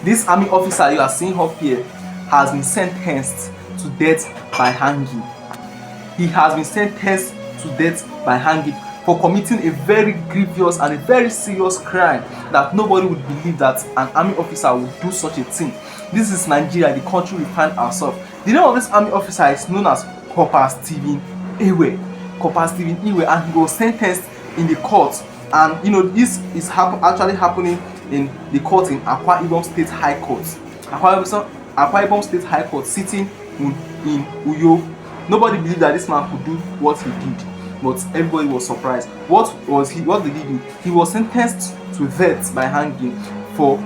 This army officer you are seeing up here has been sentenced to death by hanging. He has been sentenced to death by hanging for committing a very grievous and a very serious crime that nobody would believe that an army officer would do such a thing. This is Nigeria, the country we find ourselves. The name of this army officer is known as Corporal Stephen Ewe. Corporal Stephen Ewe, and he was sentenced in the court. And this is actually happening in the court in Akwa Ibom State High Court. Akwa Ibom State High Court, sitting in Uyo. Nobody believed that this man could do what he did, but everybody was surprised. What did he do? He was sentenced to death by hanging for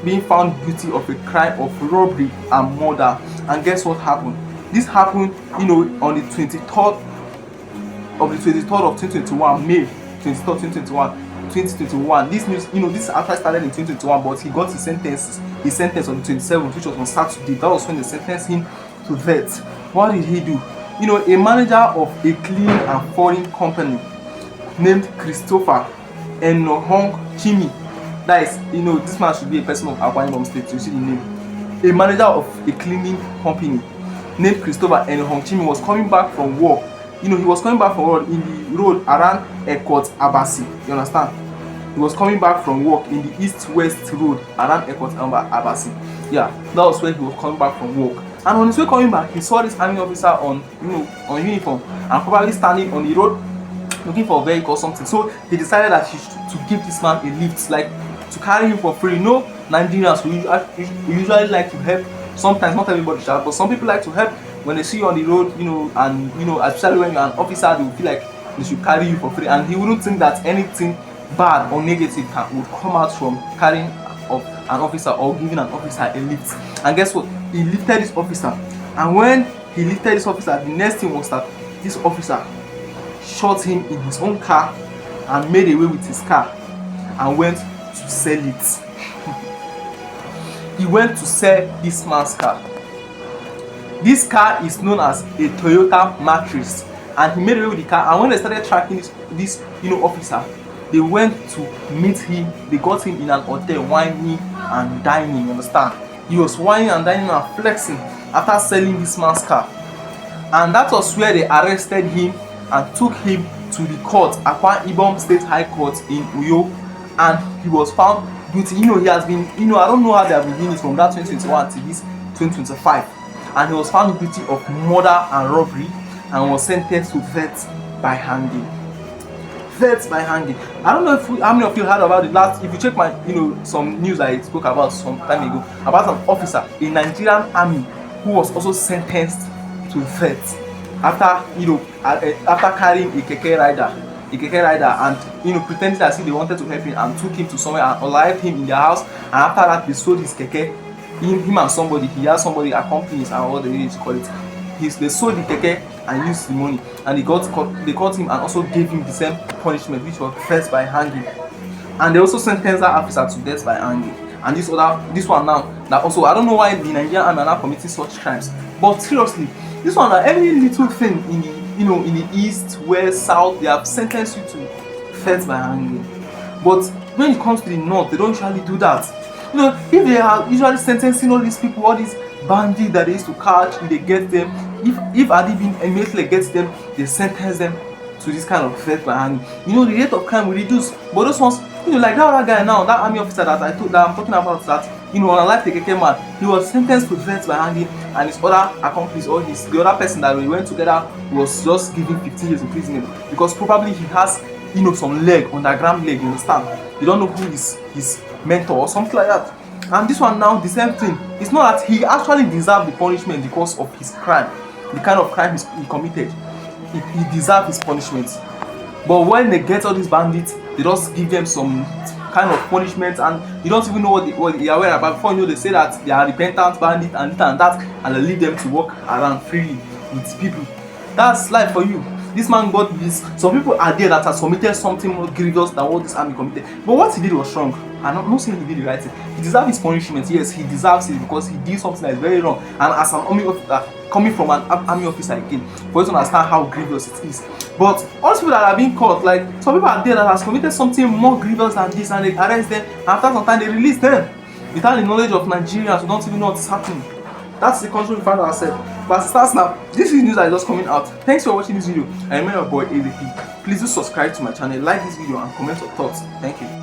being found guilty of a crime of robbery and murder. And guess what happened? This happened on the 23rd of 2021, May 23rd, 2021. This news, this actually started in 2021, but he got his sentence on the 27th, which was on Saturday. That was when they sentenced him to death. What did he do? A manager of a cleaning and foreign company named Christopher Enohong Chimi. That is, this man should be a person of Akwa Ibom State. You see the name. A manager of a cleaning company named Christopher Enohong Chimi was coming back from work. He was coming back from work in the road around Ekot Abasi. You understand? He was coming back from work in the east-west road around Ekot Abasi. Yeah, that was where he was coming back from work. And on his way coming back, he saw this army officer on uniform and probably standing on the road looking for a vehicle or something. So he decided that he should to give this man a lift, like to carry him for free. Nigerians we usually like to help. Sometimes, not everybody shall, but some people like to help when they see you on the road, and especially when you're an officer, they will feel like they should carry you for free, and he wouldn't think that anything bad or negative would come out from carrying of an officer or giving an officer a lift. And guess what? He lifted this officer, and when he lifted this officer, the next thing was that this officer shot him in his own car and made away with his car and went to sell it. He went to sell this man's car. This car is known as a Toyota Matrix, and he made away with the car. And when they started tracking this officer, they went to meet him. They got him in an hotel, whining and dining. You understand? He was whining and dining and flexing after selling this man's car. And that was where they arrested him and took him to the court, Akwa Ibom State High Court in Uyo, and he was found guilty. He has been, I don't know how they have been doing it from that 2021 to this 2025, and he was found guilty of murder and robbery and was sentenced to death by hanging. Death by hanging. I don't know how many of you heard about the last. If you check my, some news I spoke about some time ago about an officer in Nigerian Army who was also sentenced to death after carrying a keke rider and pretending as if they wanted to help him and took him to somewhere and unalived him in their house. And after that, they sold his keke. Him and somebody, he has somebody accompanies and what they need to call it. They sold the keke and used the money, and they caught him and also gave him the same punishment, which was death by hanging. And they also sentenced that officer to death by hanging. And this one now, that also, I don't know why the Nigerian Army are now committing such crimes, but seriously, this one, every little thing in the in the east, west, south, they have sentenced you to death by hanging. But when it comes to the north, they don't usually do that. If they are usually sentencing all these people, all these bandits that they used to catch, if they get them, if Adibin immediately gets them, they sentence them to this kind of death by hanging. The rate of crime will reduce. But those ones, like that other guy now, that army officer that I'm talking about, that on a life KK man, he was sentenced to death by hanging, and his other accomplice or the other person that we went together was just given 15 years imprisonment, because probably he has some leg, underground leg, you understand? You don't know who is his mentor or something like that. And this one now, the same thing. It's not that he actually deserved the punishment because of his crime, the kind of crime he committed. He deserved his punishment. But when they get all these bandits, they just give them some kind of punishment, and you don't even know what they are aware about. Before they say that they are repentant bandits and that, and they leave them to walk around freely with people. That's life for you. This man got this. Some people are there that have committed something more grievous than what this army committed. But what he did was wrong. I'm not saying he did the right thing. He deserves his punishment. Yes, he deserves it because he did something that is very wrong. And as an army officer, coming from an army officer again, for you to understand how grievous it is. But all these people that are being caught, like some people are there that has committed something more grievous than this, and they arrest them. And after some time, they release them. without the knowledge of Nigerians who don't even know what's happening. That's the country we find ourselves. But as it starts now, this is news that is just coming out. Thanks for watching this video. I am your boy AVP. Please do subscribe to my channel, like this video, and comment your thoughts. Thank you.